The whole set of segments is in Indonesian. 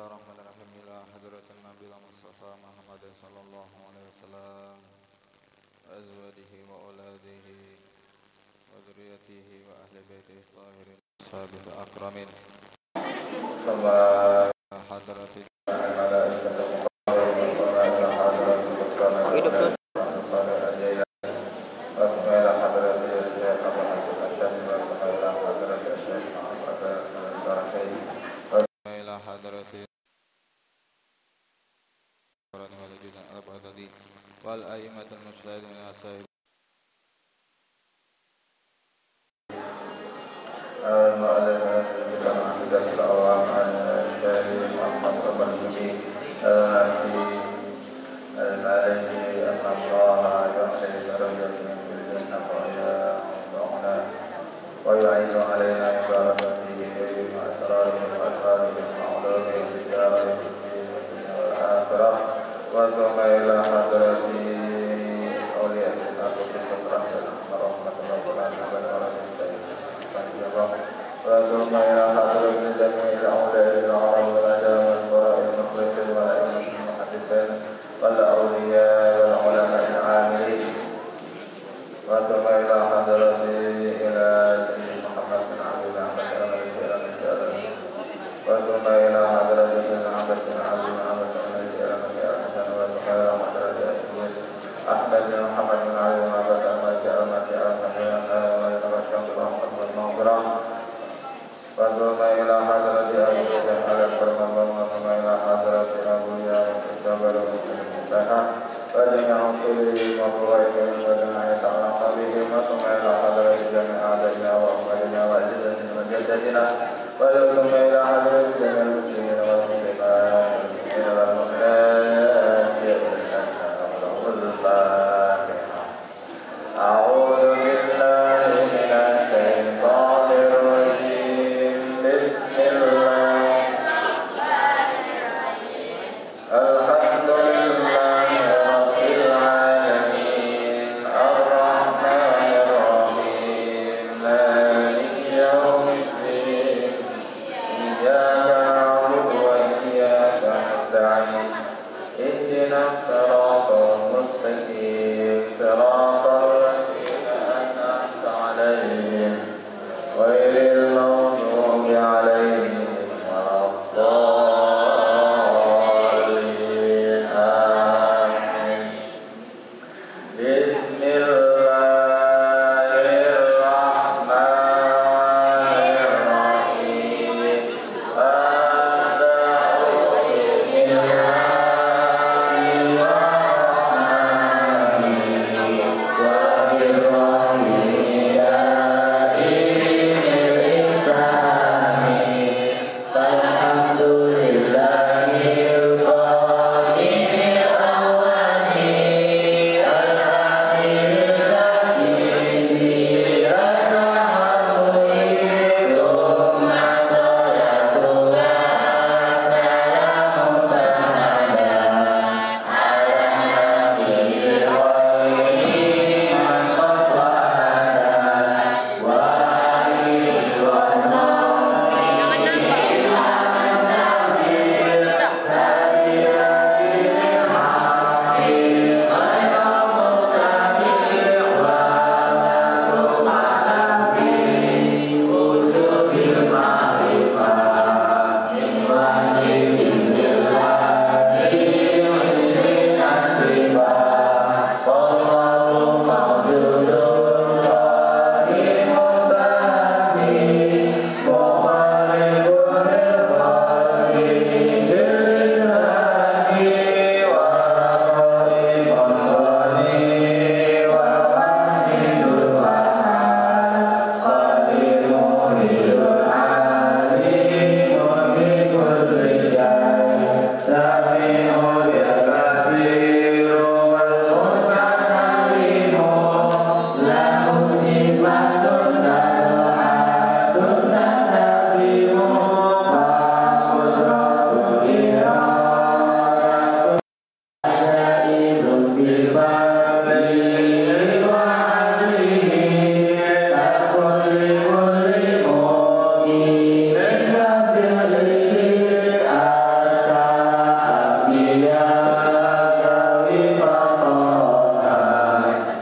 Bismillahirrahmanirrahim. Ila hadratin Nabi Mustafa Muhammad sallallahu alaihi wasallam wa azwajihi wa auladihi wa dzurriyyatihi wa ahli baitihi tahirin ashabihi akramin. Sama hadratin wal a'immatul mujtahidin min as-sahih al-ma'alana bi tamamil awam al-syari Muhammad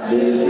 Wa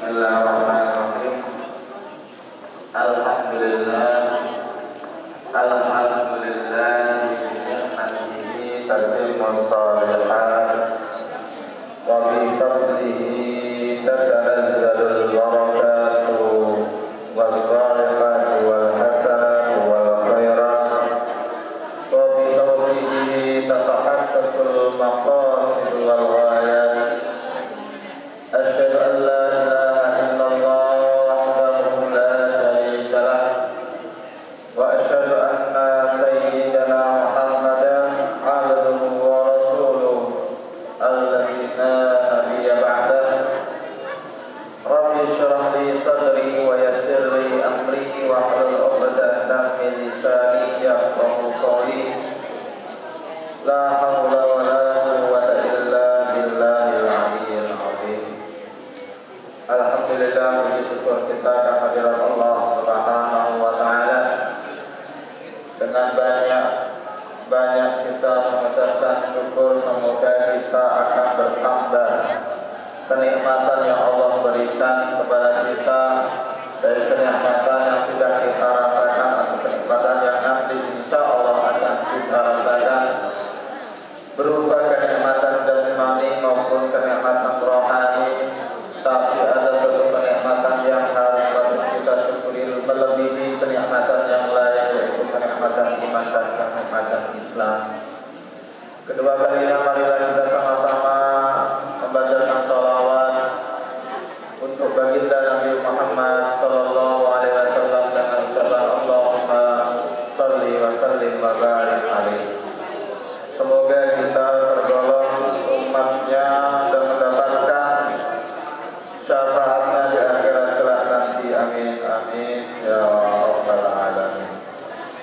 Bismillahirrahmanirrahim. Alhamdulillah bi ni'matihi tatimmu shalihat wa bi fadlihi tatanazzalul barakatu wal barakatu wal hasanatu wal khairat wa bi tawfiqihi tatahaqqaqul maqasid wal ghayat. Asyhadu an la ilaha illallah wahdahu la syarika lah wa asyhadu anna sayyidana Muhammadan abduhu wa rasuluhu alladzi la nabiyya ba'dah. Rabbi shrah li sadri wa yassir li amri wa hlul 'uqdatam min lisani yafqahu qawli. La haula wa la quwwata illa billahil 'aliyyil 'azim. Alhamdulillah, puji syukur kita kehadirat Allah Subhanahu wa taala. Dengan banyak kita mengucapkan syukur, semoga kita akan bertambah kenikmatan yang Allah berikan kepada kita, dari kenikmatan yang sudah kita rasakan atau kenikmatan yang nanti insya Allah akan kita rasakan, berupa kenikmatan jasmani maupun kenikmatan rohani. Tapi ada satu kenikmatan yang harus kita syukuri melebihi kenikmatan yang lain, yaitu kenikmatan iman dan kenikmatan Islam. Kedua kalinya marilah kita sama-sama membacakan sholawat untuk baginda Nabi Muhammad sallallahu alaihi wasallam dengan ucapan Allahumma shalli wa sallim wa barik alaihi. Semoga kita tergolong umatnya dan mendapatkan syafaatnya di akhirat kelak nanti. Amin amin ya rabbal alamin.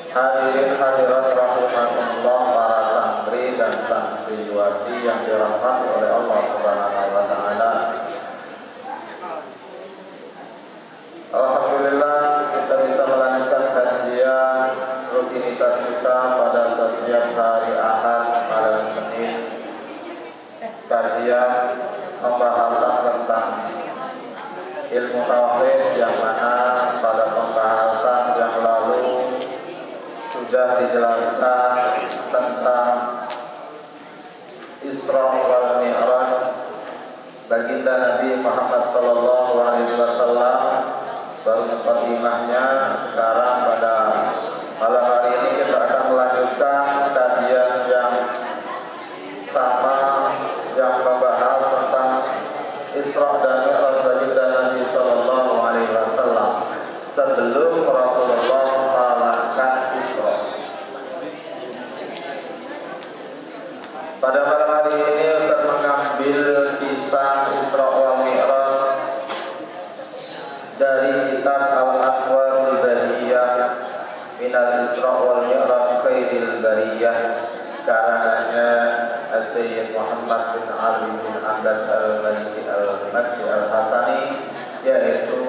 Hadirin hadirat rahimakumullah, para santri dan santriwati yang dirahmati oleh Allah Subhanahu wa taala. Alhamdulillah kita bisa melanjutkan kajian rutinitas kita pada setiap hari Ahad, malam Senin. Kajian pembahasan tentang ilmu tauhid, yang mana pada pembahasan yang lalu sudah dijelaskan tentang Isra wal Mi'raj baginda Nabi Muhammad sallallahu alaihi wasallam. Baru mukadimahnya. Sekarang pada malam hari ini kita akan melanjutkan kajian yang sama, yang membahas tentang Isra dan Mi'raj baginda Nabi sallallahu alaihi wasallam sebelum Rasulullah melakukan Isra. Pada malam hari ini saya mengambil kisah Isra wal Mi'raj dari kitab Al-Anwarul Bariyah Minal Isra wal Mi'raj Khairil Bariyah, karangannya Sayyid Muhammad bin Ali bin Abbas al-Maliki al-Makki al-Hasani, yaitu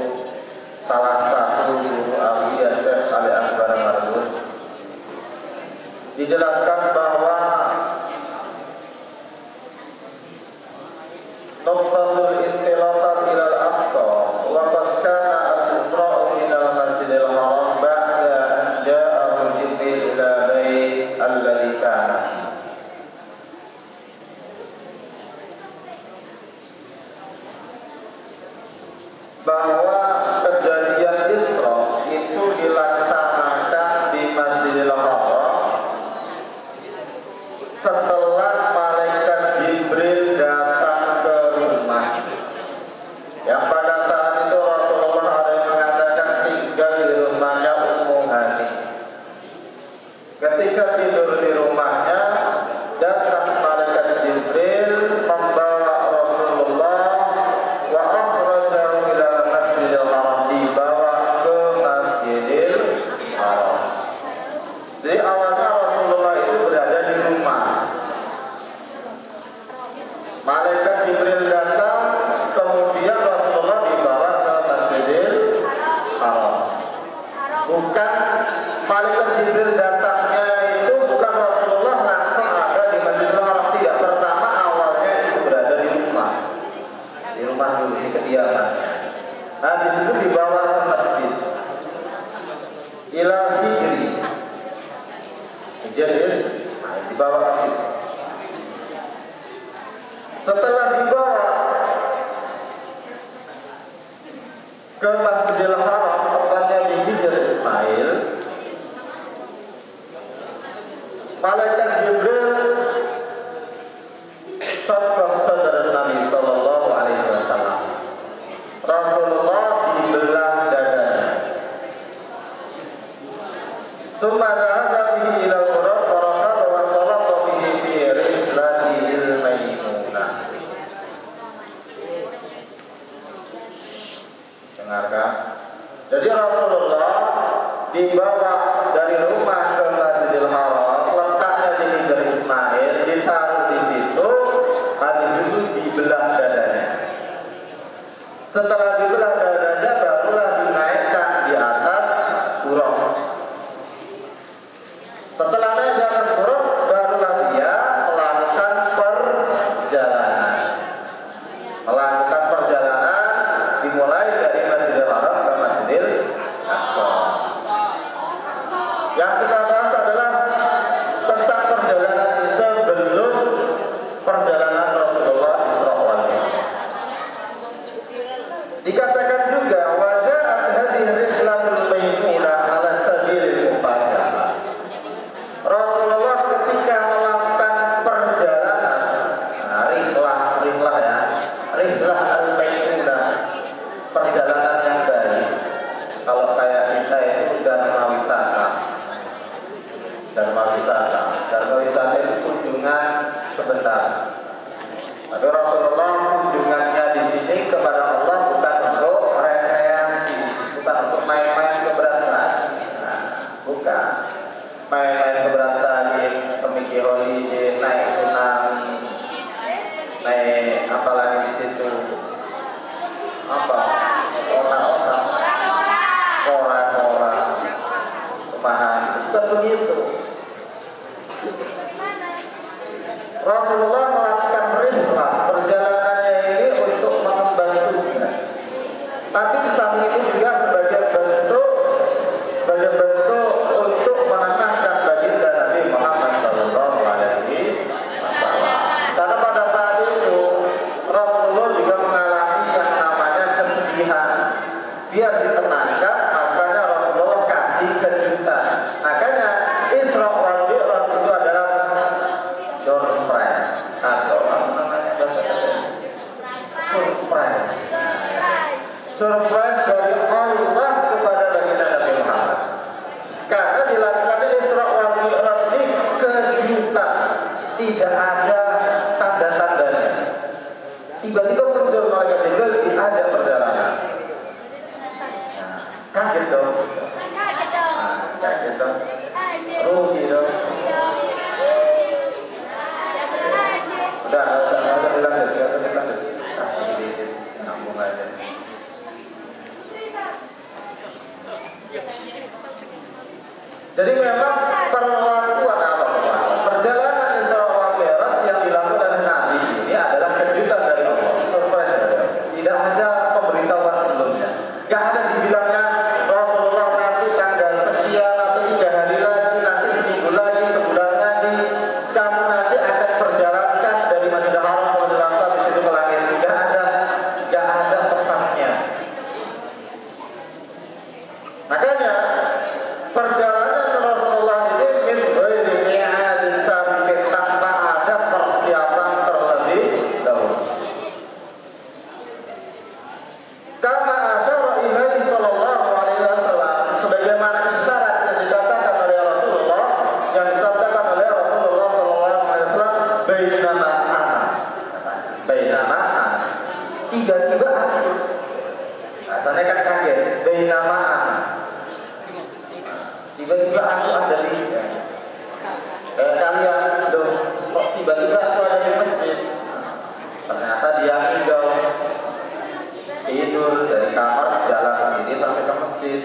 salah satu guru Aliyah Syekh Ali Akbar Mardud. Dijelaskan bahwa Nuqtatul intilaqat ilal aqsa wa qad kana al-Isra'u minal masjidil haram ba'da an ja'ahu Jibril ila bait alladhi kana. Bahwa kejadian Isra itu dilaksanakan di Masjidil Haram setelah malaikat Jibril datang ke rumah. Yang pada saat itu Rasulullah ada yang mengatakan tinggal di rumahnya Ummu Hani. Ketika tidur di rumahnya, datang malaikat Jibril membawa Rasulullah wa akhrajahu ila Masjidil Haram, dibawa ke Masjidil Haram. Jadi awalnya Rasulullah itu berada di rumah. Malaikat Jibril datang, kemudian Rasulullah dibawa ke Masjidil Haram. Bukan malaikat Jibril datangnya itu bukan Rasulullah langsung ada di Masjidil Haram, tidak. Pertama awalnya itu berada di rumah dulu, di kediaman. Habis itu dibawa ke masjid. Ila hijri. Hijri dibawa ke situ. Setelah dibawa ke Masjidil Haram, tempatnya di Hijr Ismail, malaikat Jibril safaf sadar Nabi sallallahu alaihi wasallam. Rasulullah dibelah dadanya. Tsumma dhahaba bihi ila al-ghurab wa raqaba wa talaqa bihi fi rijlihil maimunah. Dengarkan. Jadi Rasulullah dibawa dari rumah ke Masjidil Haram, letaknya di Hijr Ismail, ditaruh di situ, habis itu dibelah dadanya. Setelah dibelah dadanya, barulah dinaikkan di atas buruk. Setelah naik di atas buruk, barulah dia melakukan perjalanan. Melakukan perjalanan dimulai dari Masjidil Haram ke Masjidil Aqsa. Yang kita bahas adalah tentang perjalanan sebelum perjalanan Rasulullah Isra wal Mi'raj. Dikatakan juga waja'at hadhihi rihlatul maimunah ala sabilil mufajjah. Rasulullah ketika melakukan perjalanan, rihlah ya, rihlah al-maimunah, perjalanan yang baik. Kalau kayak kita itu dharma wisata. Dharma wisata itu kunjungan sebentar. Tapi Rasulullah kunjungannya di sini kepada Allah bukan untuk rekreasi, bukan untuk main-main ke Beratsan, bukan main-main ke Beratsan, pergi holiday, naik tsunami, naik apa lagi di situ, apa orang-orang rumahan, bukan begitu. Rasulullah melakukan rihlah, perjalanannya ini untuk mengemban tugas. Tapi di samping itu juga sebagai bentuk untuk menenangkan baginda Nabi Muhammad SAW. Karena pada saat itu Rasulullah juga mengalami yang namanya kesedihan. Biar ditenangkan, makanya Rasulullah kasih kejutan. Makanya Isra wal Mi'raj itu adalah surprise. Atau apa namanya surprise dari Allah kepada baginda Nabi Muhammad. Karena dilakukannya Isra wal Mi'raj ini kejutan, tidak ada tanda-tandanya. Tiba-tiba muncul malaikat Jibril, ada perjalanan. Kaget dong. Kaget dong. Rugi dong. Udah dilanjut. Nambung aja. Jadi memang perlakuan apa? Perjalanan Isra wal Mi'raj yang dilakukan oleh Nabi ini adalah kejutan dari Allah. Surprise dari Allah. Tidak ada pemberitahuan sebelumnya. Gak ada dibilangnya Rasulullah nanti tanggal sekian atau 3 hari lagi, nanti seminggu lagi, sebulan lagi, kamu nanti akan perjalankan dari Masjidil Haram ke Masjidil Aqsa, di situ ke langit. Gak ada pesannya. Makanya perjalanan Rasulullah ini min ghairi mi'adin sabiqin, tanpa ada persiapan terlebih dahulu. Kama asyara ilaihi sallallahu alaihi wasallam, sebagaimana isyarat yang dikatakan oleh Rasulullah, yang disabdakan oleh Rasulullah sallallahu alaihi wasallam, bainama ana. Tiba-tiba aku. Rasanya kan kaget, bainama ana. Tiba-tiba aku ada di kalian, loh, kok tiba-tiba aku ada di masjid? Ternyata dia tinggal tidur dari kamar, jalan sendiri sampai ke masjid.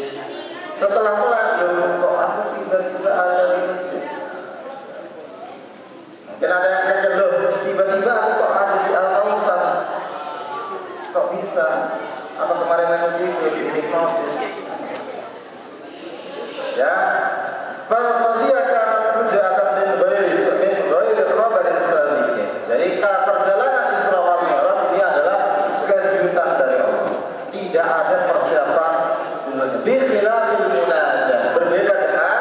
Setelah pulang, loh, kok aku tiba-tiba ada di masjid? Mungkin ada yang kaget, loh, tiba-tiba aku kok ada di Al-Kautsar? Kok bisa? Apa kemarin lagi hipnotis? Ya. Dia akan akan jadi perjalanan Isra wal Mi'raj ini adalah kejutan dari Allah. Tidak ada persiapan bikhilafil munajat. Berbeda dengan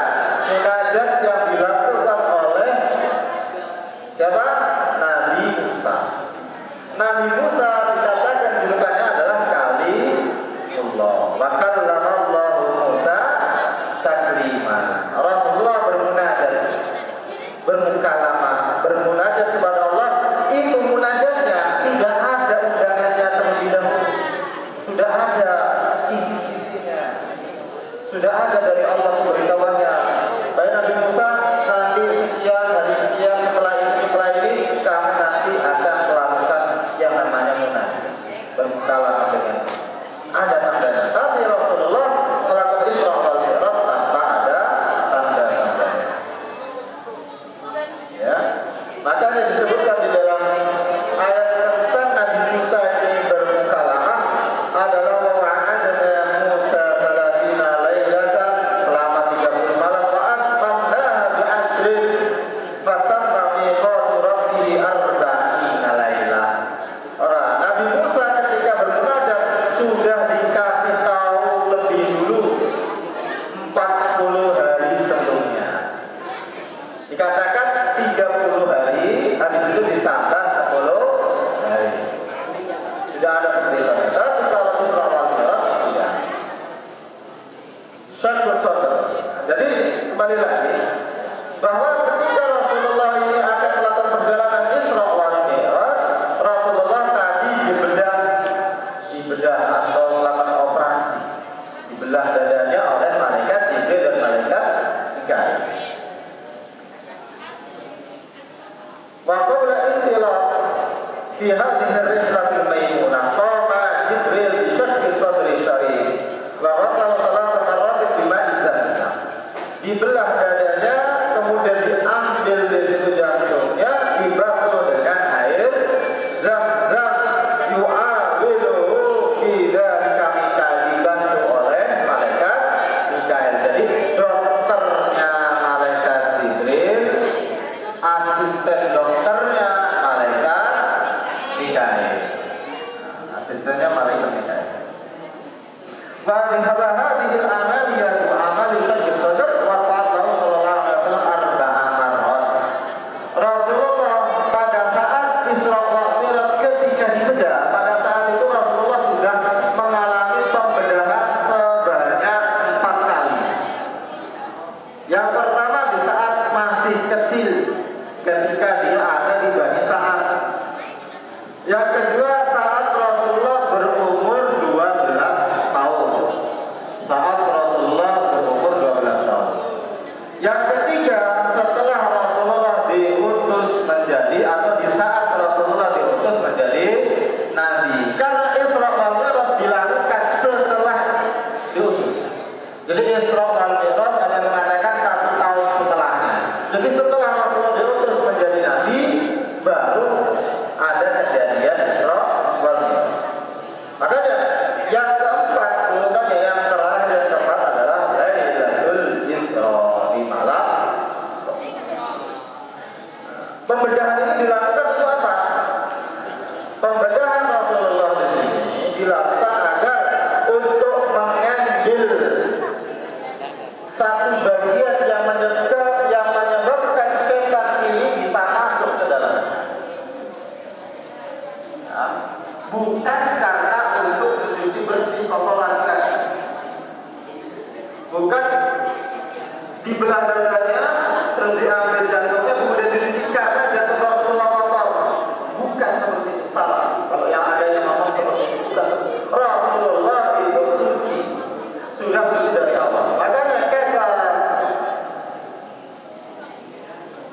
munajat yang dilakukan oleh siapa? Nabi Musa. Nabi Musa dikatakan julukannya adalah Kalimullah. Wa kallama Allahu Musa taklima. Rasulullah bermunajat, bermukalamah, bermunajat kepada Allah. Itu munajatnya sudah ada undangannya terlebih dahulu. Sudah ada isi-isinya. Sudah ada dari Allah pemberitahuannya. Baik Nabi Musa, nanti sekian, hari sekian, setelah ini kami nanti akan melakukan yang namanya munajat, bermukalamah dengan ada tandanya. Tapi Rasulullah melakukan Isra wal Mi'raj tanpa ada tanda-tandanya. Ya, makanya disebutkan di dalam ayat tentang Nabi Musa ini bermukalamah adalah wa'adna Musa 30 lailatan, selama 30 malam, wa asbahna bi asrin fatamma miqatu rabbih 40 lailah. Nabi Musa ketika bermunajat sudah dikasih tahu lebih dulu 40 hari sebelumnya. Dikatakan 30 hari, habis itu ditambah 10 hari. Tidak ada pemberitahuan. Tapi kalau Isra wal Mi'raj tidak. Jadi kembali lagi bahwa ketika Rasulullah ini akan melakukan perjalanan Isra wal Mi'raj, Rasulullah tadi dibedah atau melakukan operasi, dibelah dadanya oleh malaikat Jibril dan malaikat Mikail. Wa qabla intilaq fi hadhihi ar-rihlatil maymunah qama Jibril bi shaqqi sadri syarif wa ghasala thalatha marratin bima'i zamzam. Dibelah dadanya, kemudian diambil dari situ jantungnya, dibasuh dengan air Zam-Zam. Yu'awiluhu fi dzalika Mikail, dibantu oleh malaikat Mikail. Jadi dokternya malaikat Jibril, asisten dokternya malaikat Mikail. Asistennya malaikat Mikail. Wa hadhihi al-amaliyatu amali syaqq sadr wa qala sallallahu alaihi wasallam arba'a marrat. Rasulullah pada saat Isra wal Mi'raj ketika dibedah, pada saat itu Rasulullah sudah mengalami pembedahan sebanyak 4 kali. Yang pertama di saat masih kecil, ketika dia ada di Bani Sa'ad. Yang kedua saat Rasulullah berumur 12 tahun. Saat Rasulullah berumur 12 tahun. Yang ketiga setelah Rasulullah diutus menjadi, atau di saat Rasulullah diutus menjadi Nabi. Karena Isra wal Mi'raj dilakukan setelah diutus. Jadi Isra wal Mi'raj ada mengatakan 1 tahun setelahnya. Jadi setelah Rasulullah diutus menjadi Nabi, baru ada kejadian Isra wal Mi'raj. Makanya yang keempat urutannya, yang terakhir yang keempat adalah Lailatul Isra, di malam pembedahan ini dilakukan untuk apa? Pembedahan Rasulullah di sini dilakukan agar untuk mengambil satu bagian yang menyebabkan setan ini bisa masuk ke dalamnya. Ya, bukan karena untuk mencuci bersih kotoran, bukan dibelah dadanya terus diambil jantungnya kemudian dicucikan jantung Rasulullah kotor. Bukan seperti itu, salah. Kalau yang ada yang ngomong seperti itu, bukan seperti itu. Rasulullah itu suci, sudah suci dari Allah. Makanya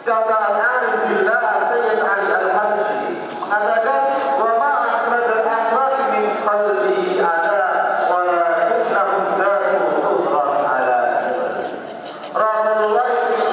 kata al-alim billah Sayyid Ali Al-Habsyi mengatakan wa ma akhrajal amrat min qalbi ada walakinnahu zatu tudran ala Rasulullah itu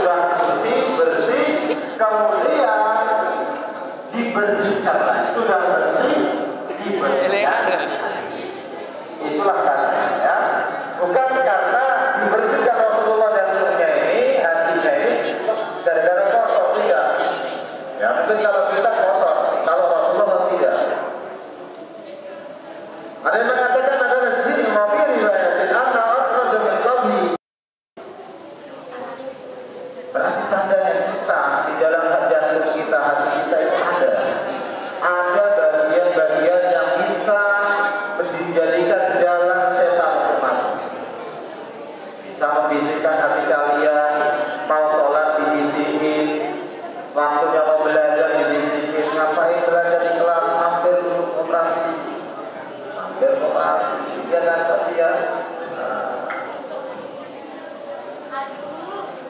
operasi, ya kan Pak ya.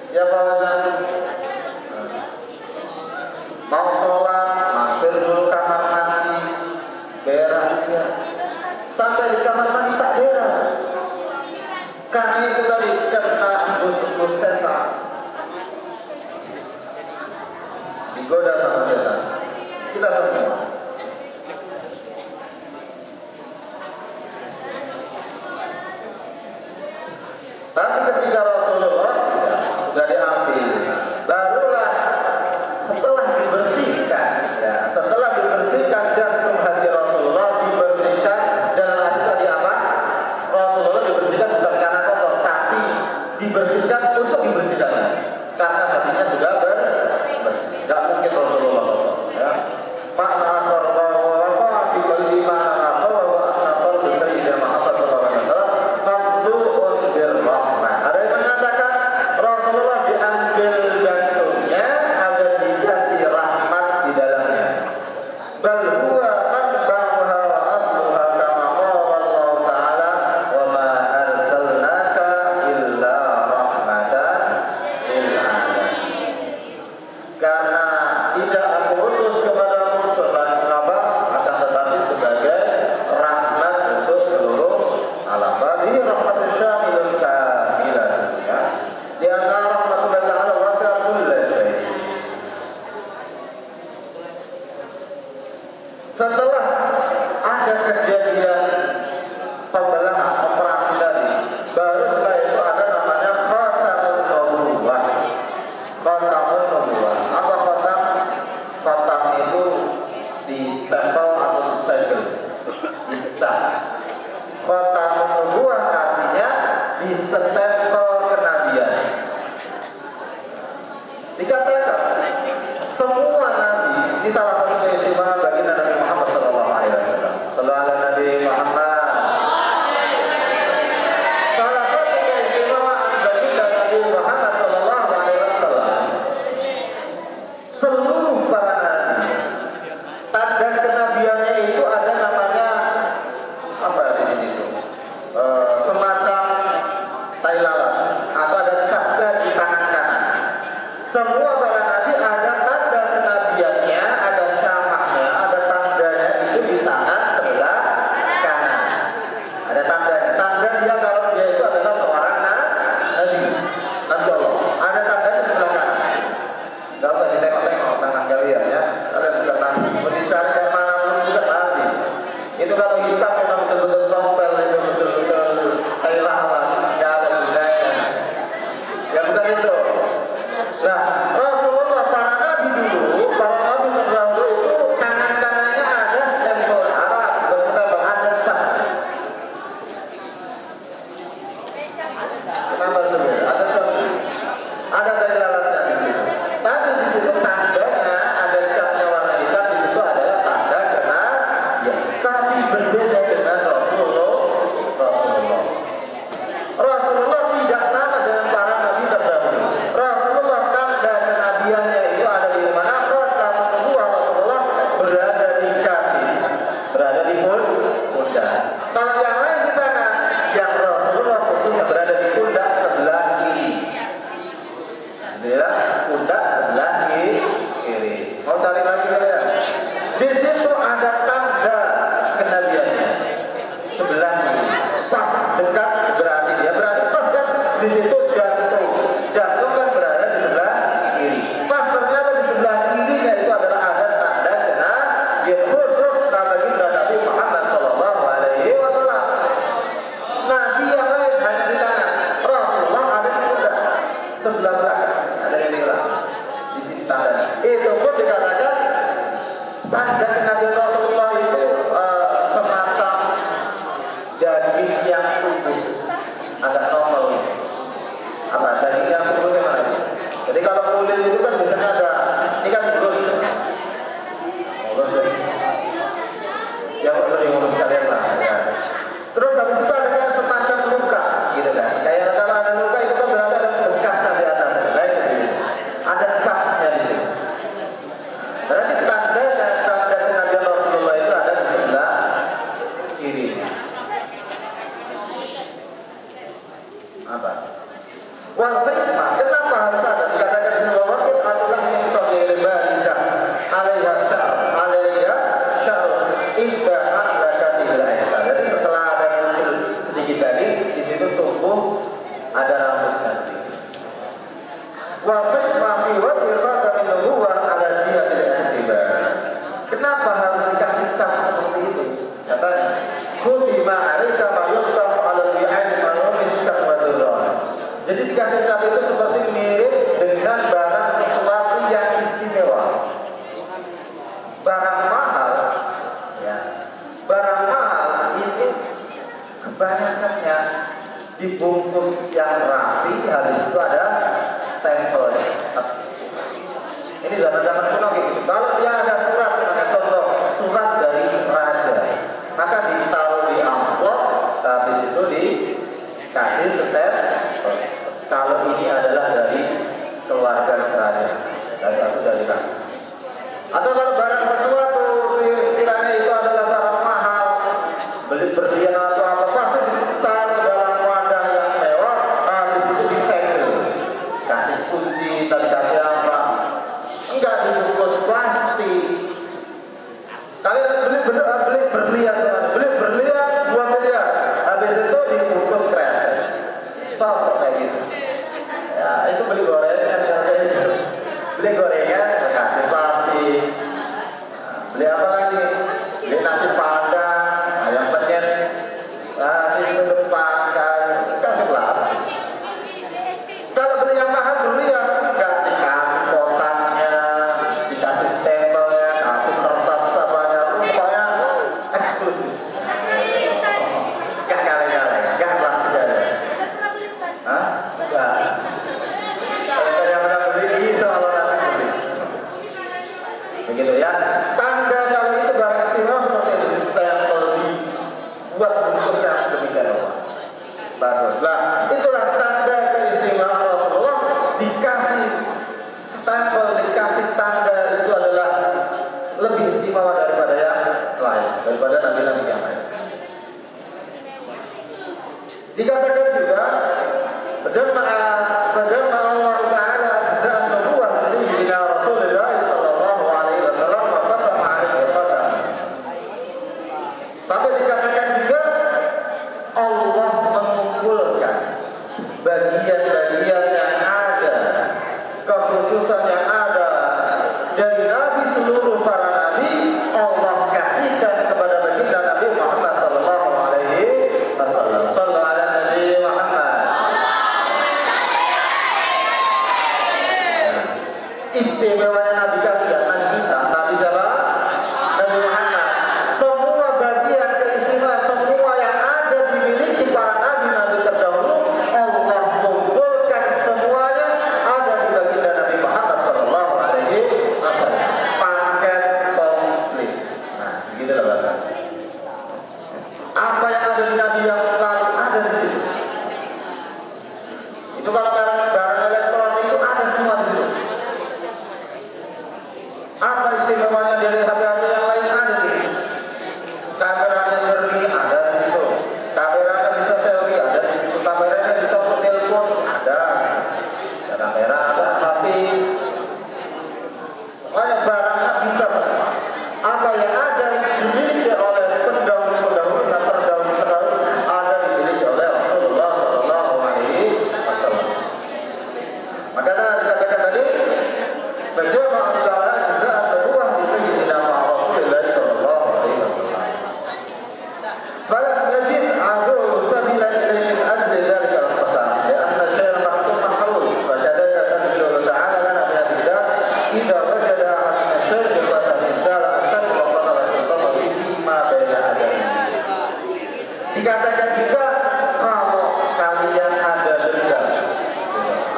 Ya Pak, mau sholat, mampir dulu kamar mandi, berak ya. Sampai di kamar mandi tak berak. Karena itu tadi kena bus setan, digoda sama setan. Kita semua. Tapi ketika Rasulullah sudah diambil, barulah setelah dibersihkan, ya, setelah dibersihkan jantung hati Rasulullah dibersihkan dalam arti tadi apa? Rasulullah dibersihkan bukan karena kotor, tapi dibersihkan untuk dibersihkan, karena hatinya sudah bersih. Tidak mungkin Rasulullah kotor. Ya. Makna Rasulullah di bagaimana Rasulullah asal bersih Muhammad sallallahu alaihi wasallam mamdu'un birrahmah. Ada yang mengatakan Rasulullah diambil jantungnya agar dikasih rahmat di dalamnya. Bal huwa manba'uha wa asluha kama qala Allah Ta'ala wa ma arsalnaka illa rahmatan lil alamin. Karena tidak aku utus kepadamu sebagai kabar, akan tetapi sebagai rahmat untuk seluruh alam. Bagi rahmat syamilun kamilah, ya. Di antara rahmatullah Ta'ala wasi'a kulli syai'. Setelah ada kejadian pembelahan operasi tadi, baru setelah itu ada namanya khatamun nubuwah. Khatamun nubuwah. Apa khatam? Khatam itu distempel atau disegel, dicap. Khatamun nubuwah artinya disestempel kenabian. Dikatakan semua nabi, ini salah satu keistimewaan baginda Nabi Muhammad sallallahu alaihi wasallam. Sallallahu alaihi Nabi Muhammad. Salah satu keistimewaan baginda Nabi Muhammad sallallahu alaihi wasallam, seluruh para nabi tanda kenabiannya itu ada namanya apa di sini itu? Semacam tai lalat atau ada cabda di tangan kanan. Semua para nabi ada tanda kenabiannya, ada syamahnya, ada tandanya itu di tangan sebelah kanan. Ada tandanya. Tanda dia kalau dia itu adalah seorang nabi, nabi Allah. Ada tandanya sebelah kanan. Gak usah ditengok-tengok tangan kalian ya. Kalian sudah nabi. Mau dicari dari mana pun sudah nabi. Itu kalau hitam memang betul-betul tompel, itu betul-betul tai lalat, tidak ada gunanya. Ya bukan itu. Nah, Rasulullah, para nabi dulu, para nabi terdahulu itu tangan kanannya ada stempel Arab, berstempel ada cap. Kenapa disebut? Ada cap. Ada tai lalatnya di situ. Tapi di situ tandanya ada capnya warna hitam, di situ adalah tanda kenabian. Tapi berbeda dengan Rasulullah. Rasulullah tidak sama dengan para nabi terdahulu. Rasulullah tanda kenabiannya itu ada di mana? Khatamun nubuwah Rasulullah berada di kaki, berada di pundak. Kalau yang lain di tangan, yang Rasulullah khususnya berada di pundak sebelah kiri. Dia pundak sebelah kiri. Mau cari lagi ya? Di situ ada tanda kenabiannya sebelah kiri. Pas dekat berarti dia berarti pas kan di situ jantung kan berada di sebelah kiri. Pas ternyata di sebelah kirinya itu adalah ada tanda kenabian khusus baginda Nabi Muhammad sallallahu alaihi wasallam. Nabi yang lain hanya di tangan, Rasulullah ada di pundak sebelah belakang, ada yang bilang di sini tanda. Itu pun dikatakan tanda kenabian Rasulullah itu semacam daging yang tumbuh, agak normal. Apa daging yang tumbuh gimana? Jadi kalau kulit itu kan biasanya ada, ini kan mulus ya. Yang lebih mulus kalian lah. Ya. Terus habis itu ada kan semacam luka, gitu kan? Kayak kalau ada luka itu kan berarti ada bekas di atas, ada capnya di sini. Berarti tanda kenabian Rasulullah itu ada di sebelah kiri. Jadi dikasih cap itu seperti mirip dengan barang sesuatu yang istimewa. Barang mahal, ya, barang mahal itu kebanyakannya dibungkus yang rapi, habis itu ada stempelnya. Ini zaman-zaman kuno gitu. Kalau dia ada surat, sebagai contoh surat dari raja, maka ditaruh di amplop, habis itu dikasih stempel. Kalau ini adalah dari keluarga raja, dari raja. Atau kalau barang sesuatu kiranya itu adalah barang mahal, beli berlian atau apa, pasti ditaruh dalam wadah yang mewah, habis itu disegel, kasih kunci, tadi kasih apa, enggak dibungkus plastik. Kalian beli berlian, beli berlian 2 miliar, habis itu dibungkus kresek, sosok kayak gitu. Ya itu beli gorengan kayak gitu, beli gorengan kasih plastik. Beli apa lagi? Beli nasi padang, ayam penyet, nasi uduk panggang, kasih plastik. Kalau beli yang mahal, beli yang enggak dikasih kotaknya, dikasih stempelnya, kasih kertas apanya, rupanya eksklusif. Enggak kaleng-kaleng, enggak plastik aja. Hah? Enggak. Kalau yang pernah beli, itu kalau nanti beli. Begitu ya. Tanda kalau itu barang istimewa seperti itu, stempel dibuat bungkusnya sedemikian rupa. Baguslah. Itulah tanda keistimewaan Rasulullah, dikasih stempel, dikasih tanda, itu adalah lebih istimewa daripada yang lain, daripada nabi-nabi yang lain. Dikatakan juga Fajamma'a Allah Ta'ala ajza'an nubuwwah sayyidina Rasulullah sallallahu alaihi wasallam wa qasama 'alaihi wasallam. Sampai dikatakan juga Allah mengumpulkan bagian-bagian yang ada, kekhususan yang ada dari Nabi, seluruh para Nabi Allah kasihkan kepada baginda Nabi Muhammad sallallahu alaihi wasallam. Sallallahu alaihi Nabi Muhammad. Istimewanya Nabi kalian, Nabi kita, Nabi siapa? Nabi Muhammad. Semua bagian keistimewaan, semua yang ada dimiliki para nabi-nabi terdahulu, Allah kumpulkan semuanya ada di baginda Nabi Muhammad sallallahu alaihi wasallam. Paket komplit. Nah, begitulah bahasa. Apa yang ada di Nabi yang lalu ada di situ. Itu kalau barang elektronik itu ada semua di situ. Apa istimewanya dari HP-HP yang lain ada di situ. Kameranya jernih ada di situ. Kameranya bisa selfie ada di situ. Kameranya bisa telepon ada. Kamera ada, tapi banyak barangnya bisa semua. Apa yang ada dimiliki oleh pendahulu-pendahulu dan terdahulu ada dimiliki oleh Rasulullah sallallahu alaihi wasallam. Maka dikatakan tadi berjamaah adalah ajza'an nubuwwah di sayyidina Rasulullah sallallahu alaihi wasallam. Falam yajid 'adul sabila ilayhi min ajli dzalika al-qasam li'anna syai'an maktub mahfuz wa kadhalika tanzilu ta'ala lana bi hadhihi idza wajada 'anna syai'an wa tanzala asad wa qadara al-sabr ma baina adami. Dikatakan juga kalau kalian ada dendam,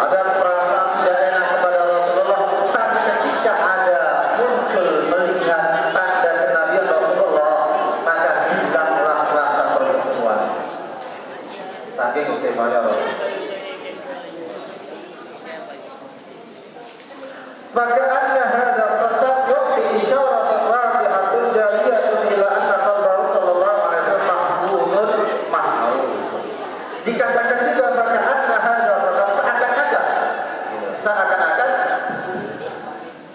ada perasaan tidak enak kepada Rasulullah, tapi ketika ada muncul melihat tanda kenabian Rasulullah, maka hilanglah rasa permusuhan. Saking istimewanya Rasulullah. Maka anna hadza qad yu'ti isyarat wadihatan jaliyatan ila anna qalbahu sallallahu alaihi wasallam mahfuzun mahfuz. Dikatakan juga maka anna hadza seakan-akan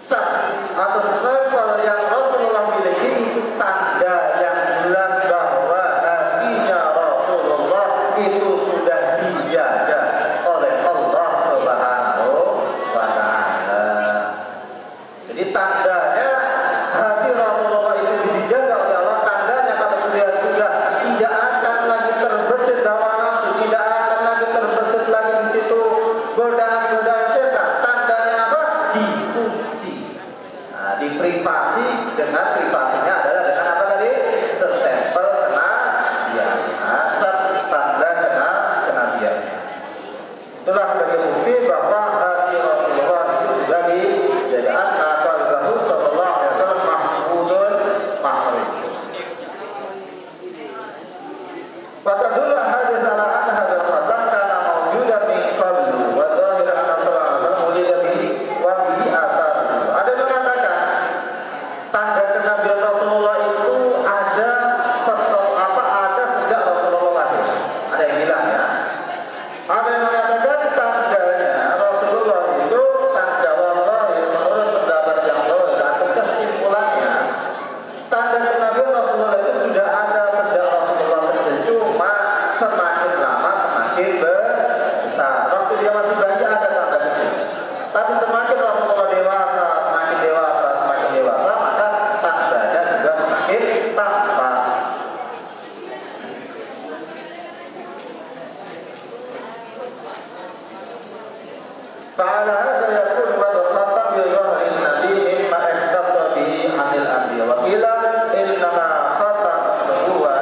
cap atau stempel yang Rasulullah miliki itu tanda yang jelas bahwa hatinya Rasulullah itu sudah dijaga oleh Allah Subhanahu wa Ta'ala. Jadi tandanya hati Rasulullah itu dijaga oleh Allah. Tandanya kalau sudah tidak akan lagi terbesit hawa nafsu, tidak akan lagi terbesit Fatadullu hadis ala anna hadzal khatam kana mawjudan min qablu wa dhahir anna sallallahu alaihi wasallam wulida bihi wa bihi athar. Ada yang mengatakan tanda kenabian Rasulullah itu ada sejak Rasulullah lahir. Ada yang bilang ya. Ada yang mengatakan tandanya Rasulullah itu tanda wallahi menurut pendapat yang lain atau kesimpulannya tanda kenabian Rasulullah itu sudah ada sejak Rasulullah kecil, cuma semakin lama semakin besar. Waktu dia masih bayi ada tanda kecil, tapi semakin Rasulullah dewasa, semakin dewasa, maka tandanya juga semakin tampak. Fa'ala hadza yakun wadul khatam bi dhahrin nabi mimma ihtassa bihi 'anil anbiya wa qila innama khatama nubuwah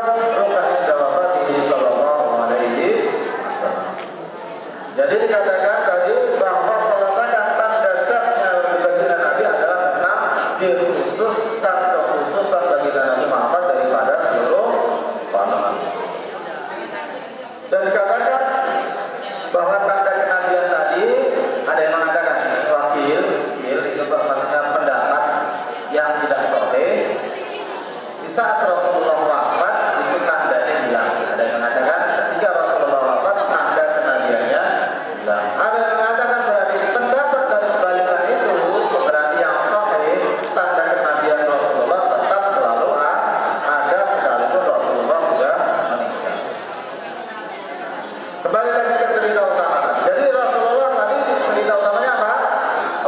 rukan inda wafatihi sallallahu alaihi wasallam. Jadi dikatakan tadi bahwa melaksanakan tanda capnya kebesaran Nabi adalah memang dikhususkan kekhususan bagi Nabi Muhammad daripada seluruh para nabi. Dan dikatakan bahwa tanda kenabian tadi ada yang mengatakan wakil itu maksudnya pendapat yang tidak sahih. Di saat Rasulullah wafat itu tandanya hilang. Ada yang mengatakan ketika Rasulullah wafat tanda kenabiannya hilang. Ada yang mengatakan berarti pendapat dari kebalikan itu berarti yang sahih tanda kenabian Rasulullah tetap selalu ada sekalipun Rasulullah sudah meninggal. Kembali lagi ke cerita utama. Jadi Rasulullah tadi cerita utamanya apa?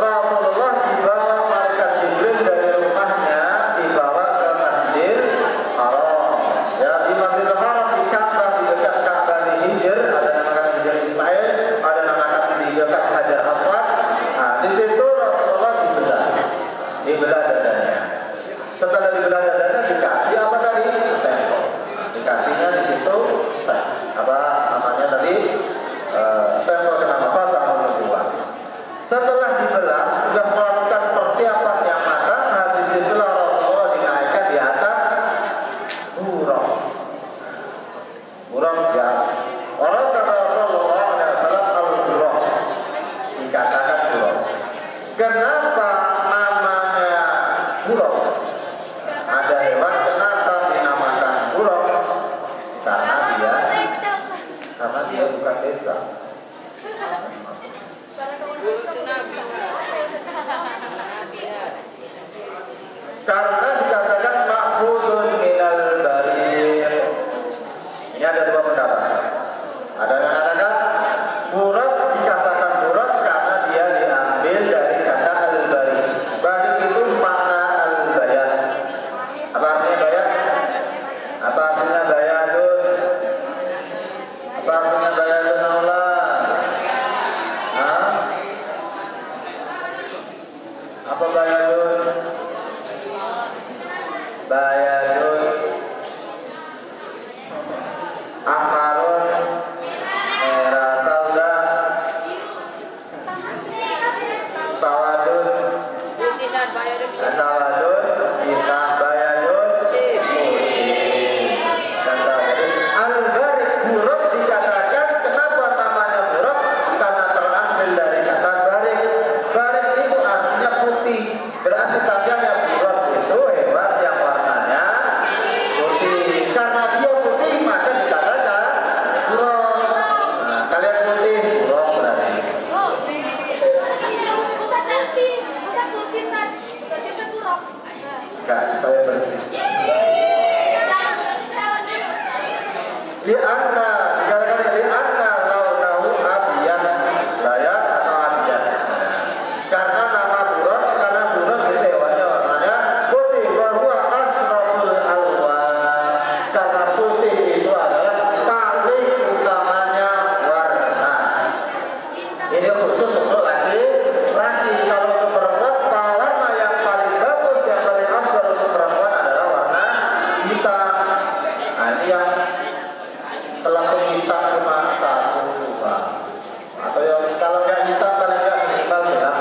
Rasulullah dibawa malaikat Jibril dari rumahnya dibawa ke Masjidil Haram. Ya, di Masjidil Haram di Ka'bah, di dekat Ka'bah di Hijr, ada namakan Hijr Ismail, ada namakan di dekat Hajar Aswad. Nah, di situ Rasulullah dibelah dadanya. Setelah dibelah dadanya dikasih apa tadi? Stempel. Dikasihnya di situ apa namanya tadi? Stempel kenapa khatam nubuwah. Setelah dibelah sudah melakukan persiapan yang matang. Habis itulah Rasulullah dinaikkan di atas burung ya. Orang kata Rasulullah al-burung dikatakan burung. Kenapa namanya burung? Ada hewan kenapa dinamakan burung? Karena dia bukan desa. Karena dikatakan ma'khudun minal barir. Ini ada dua pendapat. Ada yang mengatakan buruk dikatakan buruk karena dia diambil dari kata al-barir. Barir itu makna al-bayat. Apa artinya bayat? Apa artinya bayatun? Apa artinya bayatun Allah? Apa bayatun? Bayatun ahmarun merah sauda sawadun sawadun hitam bayatun al-barik buruk dikatakan kenapa namanya buruk karena terambil dari kata barik. Barik itu artinya putih, berarti tandanya buruk itu hewan yang warnanya putih. Karena dia putih maka dikatakan buruk. Nah, kalian putih buruk berarti. Pusat putih buruk. Enggak, saya bersih. Lianna dikatakan lianna launahu abiyan saya atau abiyan. Karena nama buruk, karena buruk itu hewannya warnanya putih. Bahwa asraful alwan. Karena putih itu adalah paling utamanya warna. Ini khusus untuk laki-laki. Kalau untuk perempuan, warna yang paling bagus, yang paling afdal untuk perempuan adalah warna hitam. Nah, ini yang telah hitam cuma satu Pak. Atau yang kalau nggak hitam paling nggak minimal gelap.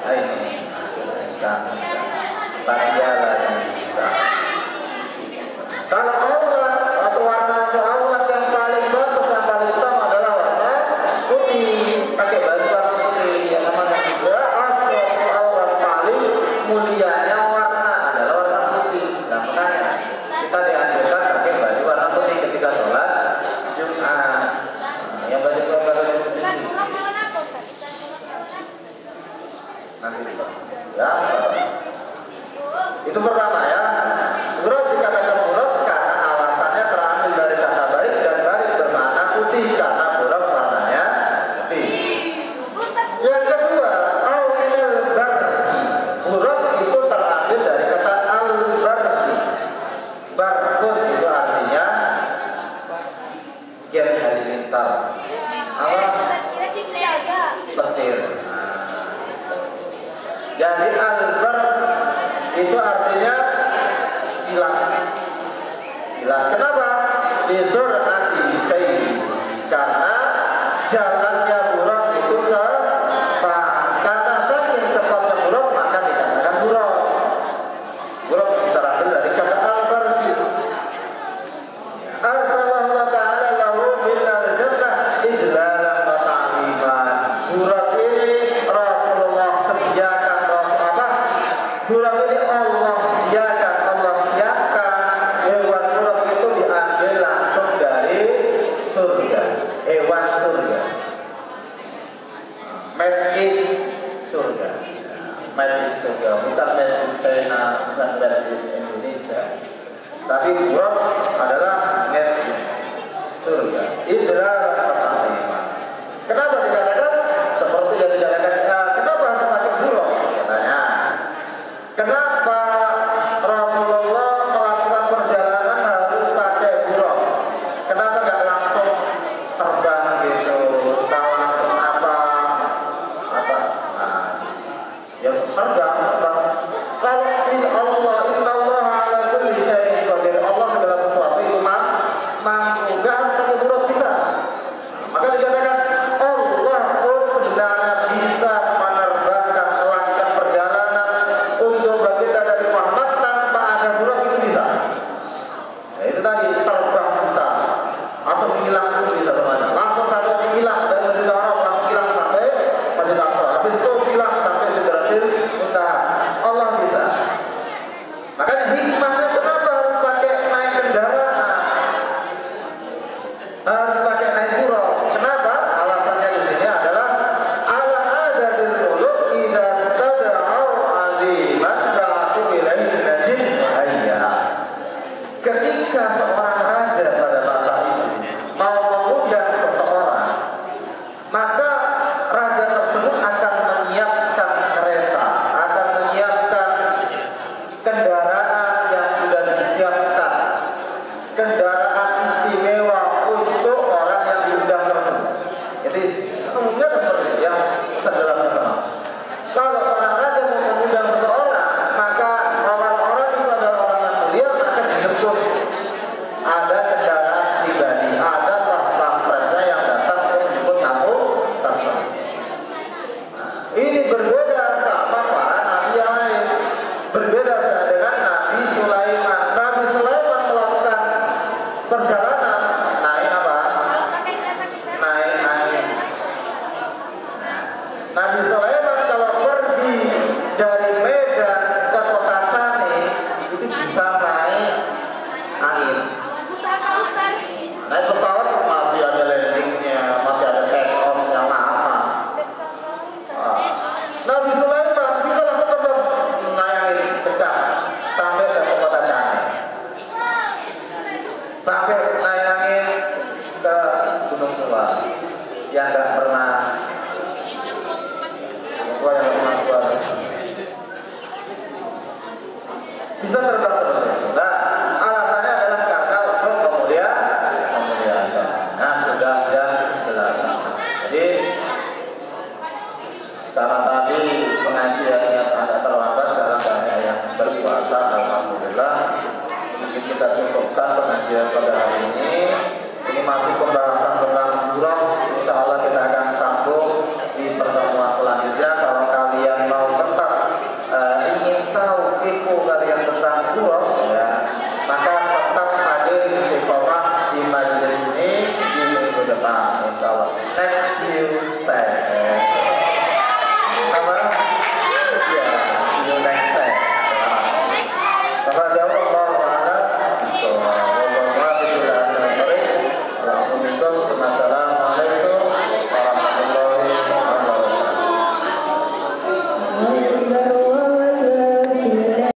Nah ini hitam. Tanda lagi hitam. Kalau sekitar apa? Kira jaga. Petir. Jadi albar itu artinya hilang. Hilang. Kenapa? Lisur nasi sayyid. Karena jalannya buruk itu cepat. Karena saking cepatnya buruk maka dikatakan buruk. Buruk kita ambil dari kata albar. Arsalallahu ta'ala lahu minal jannah ijlalan wa ta'liman. Buruk ini Rasulullah sediakan buruk ini Allah sediakan hewan buruk itu diambil langsung dari surga, hewan surga, made in surga, bukan made in China, bukan made in Indonesia, tapi buruk adalah made in surga. Itulah pertama. Kenapa dikatakan seperti yang dikatakan? Kenapa harus pakai buruk? Katanya. Kenapa Rasulullah melakukan perjalanan harus pakai buruk? Kenapa nggak langsung terbang gitu? Nggak langsung apa? Ya terbang. Kalau Inna Allah ala kulli syai'in qadir. Allah segala sesuatu itu mampu. Nggak harus pakai buruk bisa. Maka dikatakan Allah pun sebenarnya bisa menerbangkan melakukan perjalanan untuk berbeda dari Muhammad tanpa ada buruk itu bisa. Nah, itu tadi terbang bisa, langsung hilang pun bisa semuanya. Langsung sampai hilang dari Masjidil Haram, langsung hilang sampai Masjidil Aqsa. Habis itu hilang sampai Sidratil Muntaha. Allah bisa. Makanya hikmahnya kenapa harus pakai naik kendaraan? Harus pakai naik buruk. Kenapa? Alasannya di sini adalah ala adadil muluk idza stada'u aziman ba'atu ilaihi najib hayya. Ketika seorang raja pada masa itu mau mengundang seseorang, maka raja tersebut akan menyiapkan kereta, akan menyiapkan kendaraan yang sudah disiapkan, kendaraan istimewa untuk orang yang diundang tersebut. Jadi umumnya seperti itu yang saya jelaskan. Kalau seorang raja mau mengundang seseorang, maka orang itu adalah orang yang mulia, maka dijemput. Ada kendaraan pribadi, ada pas-paspresnya yang datang untuk menjemput tamu tersebut. Ini berbeda sama para nabi yang lain. Berbeda dengan Nabi Sulaiman. Nabi Sulaiman melakukan perjalanan naik apa? Naik. Nabi Sulaiman kalau pergi dari Medan ke kota Tani itu bisa naik angin. Naik pesawat masih ada landingnya, masih ada take off-nya lama. Nabi Sulaiman bisa langsung terbang naik angin kencang sampai ke kota Tani. Sampai naik angin ke Gunung Suwa yang nggak